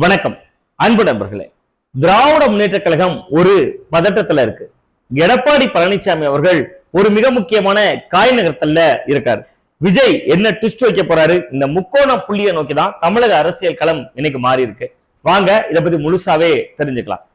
வணக்கம் அன்பு நண்பர்களே. திராவிட முன்னேற்ற கழகம் ஒரு பதட்டத்துல இருக்கு. எடப்பாடி பழனிசாமி அவர்கள் ஒரு மிக முக்கியமான காய் நகர்த்தல்ல இருக்காரு. விஜய் என்ன ட்விஸ்ட் வைக்க போறாரு? இந்த முக்கோண புள்ளியை நோக்கிதான் தமிழக அரசியல் களம் இன்னைக்கு மாறி இருக்கு. வாங்க இதை பத்தி முழுசாவே தெரிஞ்சுக்கலாம்.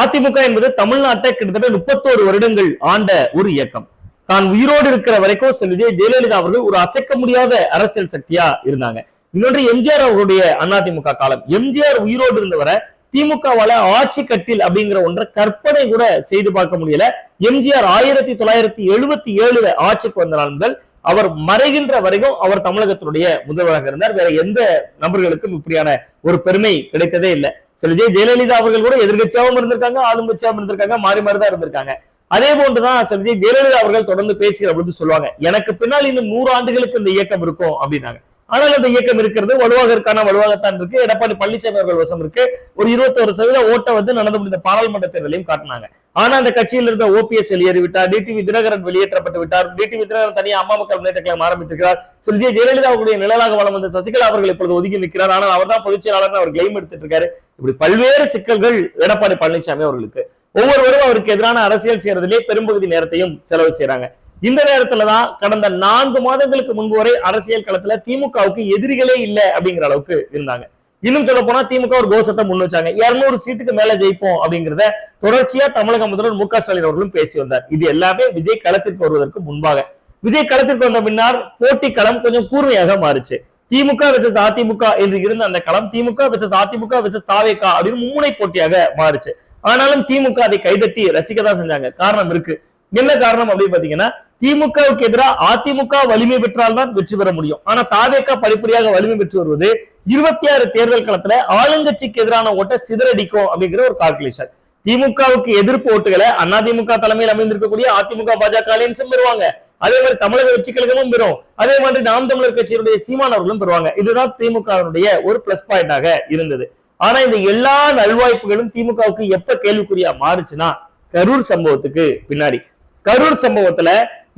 அதிமுக என்பது தமிழ்நாட்டை கிட்டத்தட்ட 31 வருடங்கள் ஆண்ட ஒரு இயக்கம். தான் உயிரோடு இருக்கிற வரைக்கும் விஜய் ஜெயலலிதா அவர்கள் ஒரு அசைக்க முடியாத அரசியல் சக்தியா இருந்தாங்க. இன்னொன்று எம்ஜிஆர் அவருடைய அதிமுக காலம். எம்ஜிஆர் உயிரோடு இருந்தவரை திமுகவால ஆட்சி கட்டில் அப்படிங்கிற ஒன்றை கற்பனை கூட செய்து பார்க்க முடியல. எம்ஜிஆர் 1977 ஆட்சிக்கு வந்த நாள் முதல் அவர் மறைகின்ற வரைக்கும் அவர் தமிழகத்தினுடைய முதல்வராக இருந்தார். வேற எந்த நபர்களுக்கும் இப்படியான ஒரு பெருமை கிடைத்ததே இல்லை. விஜய் ஜெயலலிதா அவர்கள் கூட எதிர்கட்சியாகவும் இருந்திருக்காங்க, ஆளுங்கட்சியாகவும் இருந்திருக்காங்க, மாறி மாறிதான் இருந்திருக்காங்க. அதே போன்றுதான் விஜய் ஜெயலலிதா அவர்கள் தொடர்ந்து பேசுகிற அப்படின்னு சொல்லுவாங்க, எனக்கு பின்னால் இன்னும் 100 ஆண்டுகளுக்கு இந்த இயக்கம் இருக்கும் அப்படின்னாங்க. ஆனால் அந்த இயக்கம் இருக்கிறது வலுவாகத்தான் இருக்கு. எடப்பாடி பழனிசாமி அவர்கள் வசம் இருக்கு. ஒரு 21% ஓட்டை நடந்து முடிந்த பாராளுமன்ற தேர்தலையும் காட்டினாங்க. ஆனா அந்த கட்சியில் இருந்த ஓபிஎஸ் வெளியேறிவிட்டார், டிடிவி தினகரன் வெளியேற்றப்பட்டு விட்டார். டிடிவி தினகரன் தனியாக அம்மா மக்கள் முன்னேற்ற கழகம் ஆரம்பித்திருக்கிறார். விஜய் ஜெயலலிதாவுடைய நிழலாக வளம் வந்த சசிகலா அவர்கள் இப்பொழுது ஒதுங்கி நிற்கிறார். ஆனால் அவர் தான் பொதுச் செயலாளர், அவர் கிளைம் எடுத்துட்டு இருக்காரு. இப்படி பல்வேறு சிக்கல்கள் எடப்பாடி பழனிசாமி அவர்களுக்கு. ஒவ்வொருவரும் அவருக்கு எதிரான அரசியல் செய்யறதிலே பெரும்பகுதி நேரத்தையும் செலவு செய்யறாங்க. இந்த நேரத்துலதான் கடந்த 4 மாதங்களுக்கு முன்பு வரை அரசியல் களத்துல திமுகவுக்கு எதிரிகளே இல்லை அப்படிங்கிற அளவுக்கு இருந்தாங்க. இன்னும் சொல்ல போனா திமுக ஒரு கோஷத்தை முன் வச்சாங்க. 200 சீட்டுக்கு மேல ஜெயிப்போம் அப்படிங்கிறத தொடர்ச்சியா தமிழக முதல்வர் மு.க. ஸ்டாலின் அவர்களும் பேசி வந்தார். இது எல்லாமே விஜய் களத்திற்கு வருவதற்கு முன்பாக. விஜய் களத்திற்கு வந்த பின்னர் போட்டி களம் கொஞ்சம் கூர்மையாக மாறுச்சு. திமுக வெர்சஸ் அதிமுக என்று இருந்த அந்த களம் திமுக வெர்சஸ் அதிமுக வெர்சஸ் தாவேக அப்படின்னு மும்முனை போட்டியாக மாறுச்சு. ஆனாலும் திமுக அதை கைதட்டி ரசிக்கதான் செஞ்சாங்க. காரணம் இருக்கு. என்ன காரணம் அப்படின்னு பாத்தீங்கன்னா, திமுகவுக்கு எதிராக அதிமுக வலிமை பெற்றால்தான் வெற்றி பெற முடியும். ஆனா தாவேக படிப்படியாக வலிமை பெற்று வருவது 26 தேர்தல் களத்துல ஆளுங்கட்சிக்கு எதிரான ஓட்டை சிதறடிக்கும் அப்படிங்கிற ஒரு கால்குலேஷன். திமுகவுக்கு எதிர்ப்பு ஓட்டுகளை அதிமுக தலைமையில் அமைந்திருக்கக்கூடிய அதிமுக பாஜக அலையன்ஸும் பெறுவாங்க. அதே மாதிரி தமிழக வெற்றி கழகமும் பெறும். அதே மாதிரி நாம் தமிழர் கட்சியினுடைய சீமான் அவர்களும் பெறுவாங்க. இதுதான் திமுகவினுடைய ஒரு பிளஸ் பாயிண்டாக இருந்தது. ஆனா இந்த எல்லா நல்வாய்ப்புகளும் திமுகவுக்கு எப்ப கேள்விக்குறியா மாறுச்சுன்னா, கரூர் சம்பவத்துக்கு பின்னாடி. கரூர் சம்பவத்துல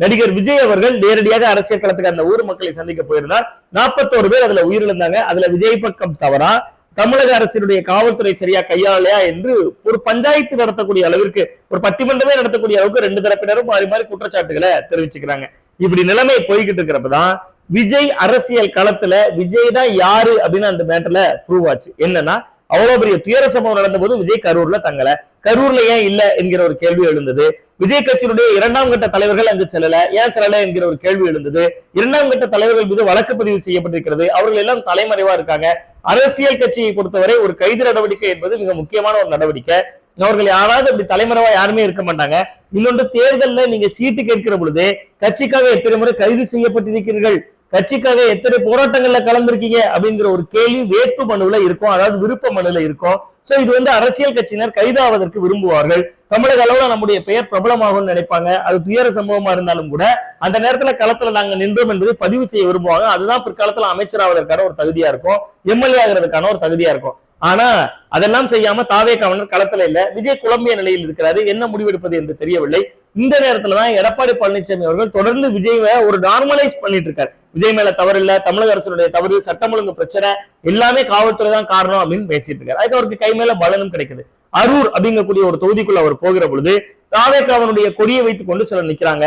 நடிகர் விஜய் அவர்கள் நேரடியாக அரசியல் களத்துக்கு அந்த ஊர் மக்களை சந்திக்க போயிருந்தார். 41 பேர் அதுல உயிரிழந்தாங்க. அதுல விஜய் பக்கம் தவறா, தமிழக அரசினுடைய காவல்துறை சரியா கையாளலையா என்று ஒரு பஞ்சாயத்து நடத்தக்கூடிய அளவிற்கு, ஒரு பட்டிமன்றமே நடத்தக்கூடிய அளவுக்கு 2 தரப்பினரும் மாறி மாறி குற்றச்சாட்டுகளை தெரிவிச்சுக்கிறாங்க. இப்படி நிலைமை போய்கிட்டு இருக்கிறப்பதான் விஜய் அரசியல் களத்துல விஜய் தான் யாரு அப்படின்னு அந்த மேட்டர்ல ப்ரூவ் ஆச்சு. என்னன்னா, அவ்வளவு பெரிய துயர சம்பவம் நடந்த போது விஜய் கரூர்ல தங்கல. கரூர்ல ஏன் இல்ல என்கிற ஒரு கேள்வி எழுந்தது. விஜய் கட்சியினுடைய 2ஆம் கட்ட தலைவர்கள் அங்கு செல்லல, ஏன் செல்லல என்கிற ஒரு கேள்வி எழுந்தது. 2ஆம் கட்ட தலைவர்கள் மீது வழக்கு பதிவு செய்யப்பட்டிருக்கிறது. அவர்கள் எல்லாம் தலைமறைவா இருக்காங்க. அரசியல் கட்சியை பொறுத்தவரை ஒரு கைது நடவடிக்கை என்பது மிக முக்கியமான ஒரு நடவடிக்கை. அவர்கள் யாராவது அப்படி தலைமறைவா யாருமே இருக்க மாட்டாங்க. இன்னொன்று, தேர்தல்ல நீங்க சீட்டு கேட்கிற பொழுது கட்சிக்காக எத்தனை முறை கைது செய்யப்பட்டிருக்கிறீர்கள், கட்சிக்காக எத்தனை போராட்டங்கள்ல கலந்திருக்கீங்க அப்படிங்கிற ஒரு கேள்வி வேட்பு மனுல இருக்கும், அதாவது விருப்ப மனுல இருக்கும். சோ இது அரசியல் கட்சியினர் கைதாவதற்கு விரும்புவார்கள். தமிழக அளவுல நம்முடைய பெயர் பிரபலமாகும் நினைப்பாங்க. அது துயர சம்பவமா இருந்தாலும் கூட அந்த நேரத்துல களத்துல நாங்க நின்றோம் என்பதை பதிவு செய்ய விரும்புவாங்க. அதுதான் பிற்காலத்துல அமைச்சராவதற்கான ஒரு தகுதியா இருக்கும், எம்எல்ஏ ஆகிறதுக்கான ஒரு தகுதியா இருக்கும். ஆனா அதெல்லாம் செய்யாம தாவேகாவினர் களத்துல இல்ல. விஜய் குழம்பிய நிலையில் இருக்கிறாரு. என்ன முடிவெடுப்பது என்று தெரியவில்லை. இந்த நேரத்துலதான் எடப்பாடி பழனிசாமி அவர்கள் தொடர்ந்து விஜய் ஒரு நார்மலைஸ் பண்ணிட்டு இருக்காரு. விஜய் மேல தவறு இல்ல, தமிழக அரசுடைய தவறு, சட்டம் ஒழுங்கு பிரச்சனை, எல்லாமே காவல்துறை தான் காரணம் அப்படின்னு பேசிட்டு இருக்காரு. அதுக்கு அவருக்கு கை மேல பலனும் கிடைக்குது. அரூர் அப்படிங்கக்கூடிய ஒரு தொகுதிக்குள்ள அவர் போகிற பொழுது தாவேகாவினுடைய கொடியை வைத்துக் கொண்டு சிலர் நிக்கிறாங்க.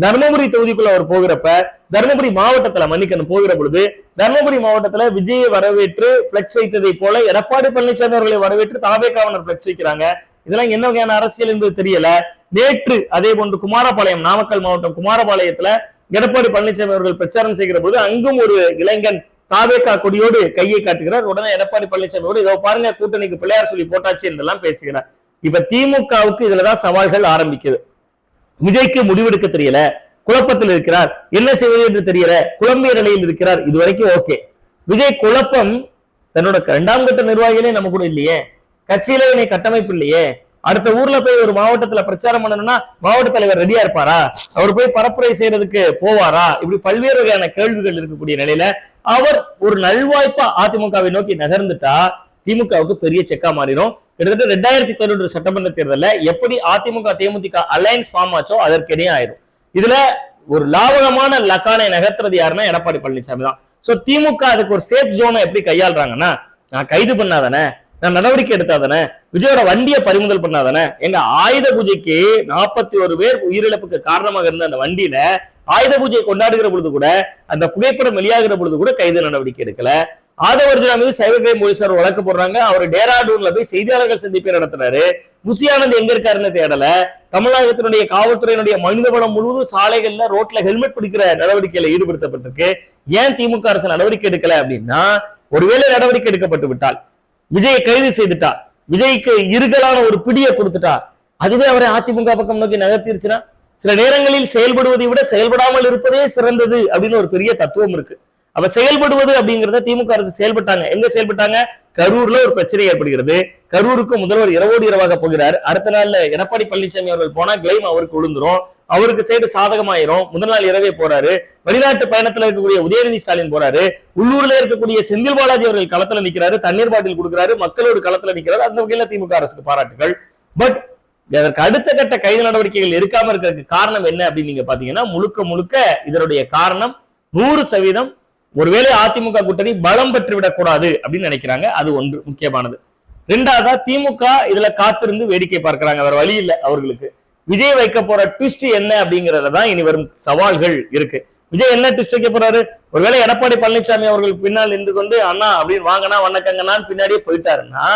தர்மபுரி தொகுதிக்குள்ள அவர் போகிறப்ப, தர்மபுரி மாவட்டத்துல மன்னிக்கணும் போகிற பொழுது, தர்மபுரி மாவட்டத்துல விஜயை வரவேற்று பிளெக்ஸ் வைத்ததை போல எடப்பாடி பழனிசாமி அவர்களை வரவேற்று தாவேகாவினர் பிளெக்ஸ் வைக்கிறாங்க. இதெல்லாம் என்ன வகையான அரசியல் என்பது தெரியல. நேற்று அதே போன்று குமாரபாளையம், நாமக்கல் மாவட்டம் குமாரபாளையத்துல எடப்பாடி பழனிசாமி அவர்கள் பிரச்சாரம் செய்கிற போது அங்கும் ஒரு இளைஞன் தாவேகா கொடியோடு கையை காட்டுகிறார். உடனே எடப்பாடி பழனிசாமியோடு இதோ பாருங்க கூட்டணிக்கு பிள்ளையார் சொல்லி போட்டாச்சு என்றெல்லாம் பேசுகிறார். இப்ப திமுகவுக்கு இதுலதான் சவால்கள் ஆரம்பிக்குது. விஜய்க்கு முடிவெடுக்க தெரியல, குழப்பத்தில் இருக்கிறார், என்ன செய்வது என்று தெரியல, குழம்பிய நிலையில் இருக்கிறார். இதுவரைக்கும் ஓகே. விஜய் குழப்பம் தன்னோட 2ஆம் கட்ட நிர்வாகிகளே நம்ம கூட இல்லையே, கட்சியில என்னை கட்டமைப்பு இல்லையே, அடுத்த ஊர்ல போய் ஒரு மாவட்டத்துல பிரச்சாரம் பண்ணணும்னா மாவட்ட தலைவர் ரெடியா இருப்பாரா, அவர் போய் பரப்புரை செய்யறதுக்கு போவாரா, இப்படி பல்வேறு வகையான கேள்விகள் இருக்கக்கூடிய நிலையில அவர் ஒரு நல்வாய்ப்பா அதிமுகவை நோக்கி நகர்ந்துட்டா திமுகவுக்கு பெரிய செக்கா மாறிடும். கிட்டத்தட்ட 2011 சட்டமன்ற தேர்தலில் எப்படி அதிமுக தேமுதிக அலையன்ஸ் ஃபார்ம் ஆச்சோ அதற்கிடையே ஆயிரும். இதுல ஒரு லாபகமான லக்கானை நகர்த்துறது யாருன்னா எடப்பாடி பழனிசாமி தான். சோ திமுக அதுக்கு ஒரு சேஃப் ஜோனை எப்படி கையாளுறாங்கன்னா, நான் கைது பண்ணாதானே, நான் நடவடிக்கை எடுத்தாதானே, விஜயோட வண்டியை பறிமுதல் பண்ணாதானே. எங்க ஆயுத பூஜைக்கு 41 பேர் உயிரிழப்புக்கு காரணமாக இருந்த அந்த வண்டியில ஆயுத பூஜையை கொண்டாடுகிற பொழுது கூட, அந்த புகைப்படம் வெளியாகிற பொழுது கூட கைது நடவடிக்கை எடுக்கல. ஆதவர்ஜுனா மீது சைபர் கிரைம் போலீசார் வழக்கு போடுறாங்க. அவர் டேராடூன்ல போய் செய்தியாளர்கள் சந்திப்பை நடத்தினாரு. முசியானந்த் எங்க இருக்காருன்னு தேடல. தமிழகத்தினுடைய காவல்துறையினுடைய மனிதவளம் முழுவதும் சாலைகள்ல ரோட்ல ஹெல்மெட் பிடிக்கிற நடவடிக்கையில ஈடுபடுத்தப்பட்டிருக்கு. ஏன் திமுக அரசு நடவடிக்கை எடுக்கல அப்படின்னா, ஒருவேளை நடவடிக்கை எடுக்கப்பட்டு விட்டால், விஜயை கைது செய்துட்டா, விஜய்க்கு இருகலான ஒரு பிடியை கொடுத்துட்டா, அதுவே அவரை அதிமுக பக்கம் நோக்கி நகர்த்திருச்சுன்னா, சில நேரங்களில் செயல்படுவதை விட செயல்படாமல் இருப்பதே சிறந்தது அப்படின்னு ஒரு பெரிய தத்துவம் இருக்கு. அப்ப செயல்படுவது அப்படிங்கறத திமுக அரசு செயல்பட்டாங்க. எங்க செயல்பட்டாங்க? கரூர்ல ஒரு பிரச்சனை ஏற்படுகிறது. கரூருக்கு முதல்வர் இரவோடு இரவாக போகிறார். அடுத்த நாள்ல எடப்பாடி பழனிசாமி அவர்கள் போனா கிளைம் அவருக்கு விழுந்துரும், அவருக்கு சைடு சாதகமாயிரும். முதல் நாள் இரவே போறாரு. வெளிநாட்டு பயணத்துல இருக்கக்கூடிய உதயநிதி ஸ்டாலின் போறாரு. உள்ளூர்ல இருக்கக்கூடிய செந்தில் பாலாஜி அவர்கள் களத்துல நிக்கிறாரு, தண்ணீர் பாட்டில் கொடுக்கிறாரு, மக்களோட களத்துல நிக்கிறாரு. அந்த வகையில திமுக அரசுக்கு பாராட்டுகள். பட் அதற்கு அடுத்த கட்ட கைது நடவடிக்கைகள் எடுக்காம இருக்கிறதுக்கு காரணம் என்ன அப்படின்னு நீங்க பாத்தீங்கன்னா, முழுக்க முழுக்க இதனுடைய காரணம் 100% ஒருவேளை அதிமுக கூட்டணி பலம் பெற்றுவிடக் கூடாது அப்படின்னு நினைக்கிறாங்க. அது ஒன்று முக்கியமானது. ரெண்டாவதா திமுக இதுல காத்திருந்து வேடிக்கை பார்க்கிறாங்க. வேற வழி இல்லை அவர்களுக்கு. விஜய் வைக்க போற ட்விஸ்ட் என்ன அப்படிங்கறதுலதான் இனி வரும் சவால்கள் இருக்கு. விஜய் என்ன ட்விஸ்ட் வைக்க போறாரு? ஒருவேளை எடப்பாடி பழனிசாமி அவர்கள் பின்னால் நின்று கொண்டு அண்ணா அப்படின்னு வாங்கினா வணக்கங்கண்ணான்னு பின்னாடியே போயிட்டாருன்னா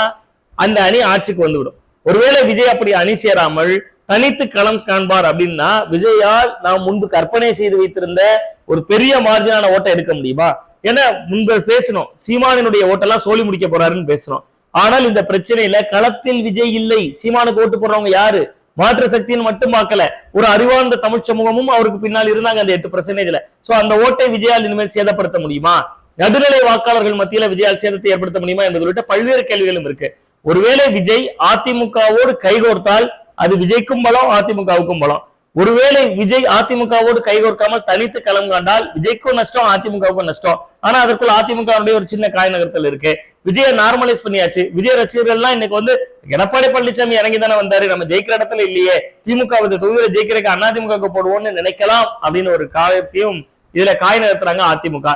அந்த அணி ஆட்சிக்கு வந்துவிடும். ஒருவேளை விஜய் அப்படி அணி சேராமல் தனித்து களம் காண்பார் அப்படின்னா, விஜயால் நாம் முன்பு கற்பனை செய்து வைத்திருந்த ஒரு பெரிய மார்ஜினான ஓட்டை எடுக்க முடியுமா? ஏன்னா முன்பு பேசணும், சீமானினுடைய ஓட்டெல்லாம் சோழி முடிக்க போறாருன்னு பேசணும். ஆனால் இந்த பிரச்சனையில களத்தில் விஜய் இல்லை. சீமானுக்கு ஓட்டு போடுறவங்க யாரு? மாற்று சக்தின்னு மட்டும் பார்க்கல, ஒரு அறிவார்ந்த தமிழ் சமூகமும் அவருக்கு பின்னால் இருந்தாங்க அந்த 8%. சோ அந்த ஓட்டை விஜயால் இனிமேல் சேதப்படுத்த முடியுமா? நடுநிலை வாக்காளர்கள் மத்தியில விஜயால் சேதத்தை ஏற்படுத்த முடியுமா என்பது உள்ளிட்ட பல்வேறு கேள்விகளும் இருக்கு. ஒருவேளை விஜய் அதிமுகவோடு கைகோர்த்தால் அது விஜய்க்கும் பலம், அதிமுகவுக்கும் பலம். ஒருவேளை விஜய் அதிமுகவோடு கைகோர்க்காமல் தனித்து களம் காண்டால் விஜய்க்கும் நஷ்டம், அதிமுகவுக்கும் நஷ்டம். ஆனா அதற்குள்ள அதிமுக ஒரு சின்ன காய் நகர்த்தல் இருக்கு. விஜயை நார்மலைஸ் பண்ணியாச்சு. விஜய் ரசிகர்கள்லாம் இன்னைக்கு வந்து எடப்பாடி பழனிசாமி இறங்கி தானே வந்தாரு, நம்ம ஜெயிக்கிற இடத்துல இல்லையே, திமுக தொகுதியில ஜெயிக்கிறதுக்கு அதிமுக போடுவோம்னு நினைக்கலாம் அப்படின்னு ஒரு காயத்தையும் இதுல காய் நகர்த்துறாங்க அதிமுக.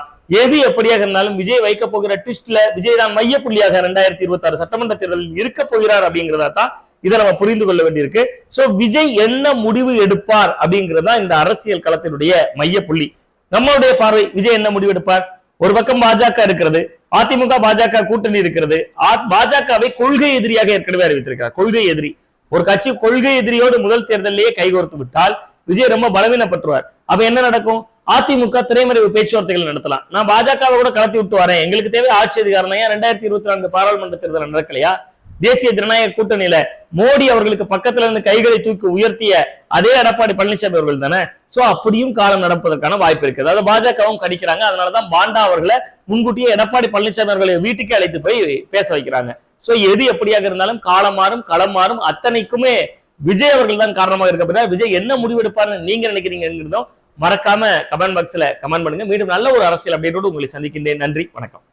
எது எப்படியாக இருந்தாலும் விஜய் வைக்க போகிற ட்விஸ்ட்ல விஜய் தான் மைய புள்ளியாக 2026 சட்டமன்ற தேர்தலில் இருக்க போகிறார் அப்படிங்கிறதா தான் இதை நம்ம புரிந்து கொள்ள வேண்டியிருக்கு. சோ விஜய் என்ன முடிவு எடுப்பார் அப்படிங்கிறதா இந்த அரசியல் களத்தினுடைய மைய புள்ளி. நம்மளுடைய பார்வை, விஜய் என்ன முடிவு எடுப்பார்? ஒரு பக்கம் பாஜக இருக்கிறது, அதிமுக பாஜக கூட்டணி இருக்கிறது. பாஜகவை கொள்கை எதிரியாக ஏற்கனவே அறிவித்திருக்கிறார். கொள்கை எதிரி ஒரு கட்சி கொள்கை எதிரியோடு முதல் தேர்தலிலேயே கைகோர்த்து விட்டால் விஜய் ரொம்ப பலவீனப்பட்டுருவார். அப்ப என்ன நடக்கும்? அதிமுக திரைமறைவு பேச்சுவார்த்தைகள் நடத்தலாம். நான் பாஜகவை கூட கலத்தி விட்டு வரேன், எங்களுக்கு தேவை ஆட்சி அதிகாரம். 2024 பாராளுமன்ற தேர்தல் நடக்கலையா? தேசிய ஜனநாயக கூட்டணியில மோடி அவர்களுக்கு பக்கத்துல இருந்து கைகளை தூக்கி உயர்த்திய அதே எடப்பாடி பழனிசாமி அவர்கள் தானே. சோ அப்படியும் காலம் நடப்பதற்கான வாய்ப்பு இருக்கு. அதாவது பாஜகவும் கடிக்கிறாங்க. அதனாலதான் பாண்டா அவர்களை முன்கூட்டியே எடப்பாடி பழனிசாமி அவர்களை வீட்டுக்கு அழைத்து போய் பேச வைக்கிறாங்க. சோ எது எப்படியாக இருந்தாலும் காலம் மாறும், களம் மாறும். அத்தனைக்குமே விஜய் அவர்கள் தான் காரணமாக இருக்க. விஜய் என்ன முடிவெடுப்பார்னு நீங்க நினைக்கிறீங்கிறதும் மறக்காம கமெண்ட் பாக்ஸ்ல கமெண்ட் பண்ணுங்க. மீண்டும் நல்ல ஒரு அரசியல் அப்டேட்டோடு உங்களை சந்திக்கின்றேன். நன்றி, வணக்கம்.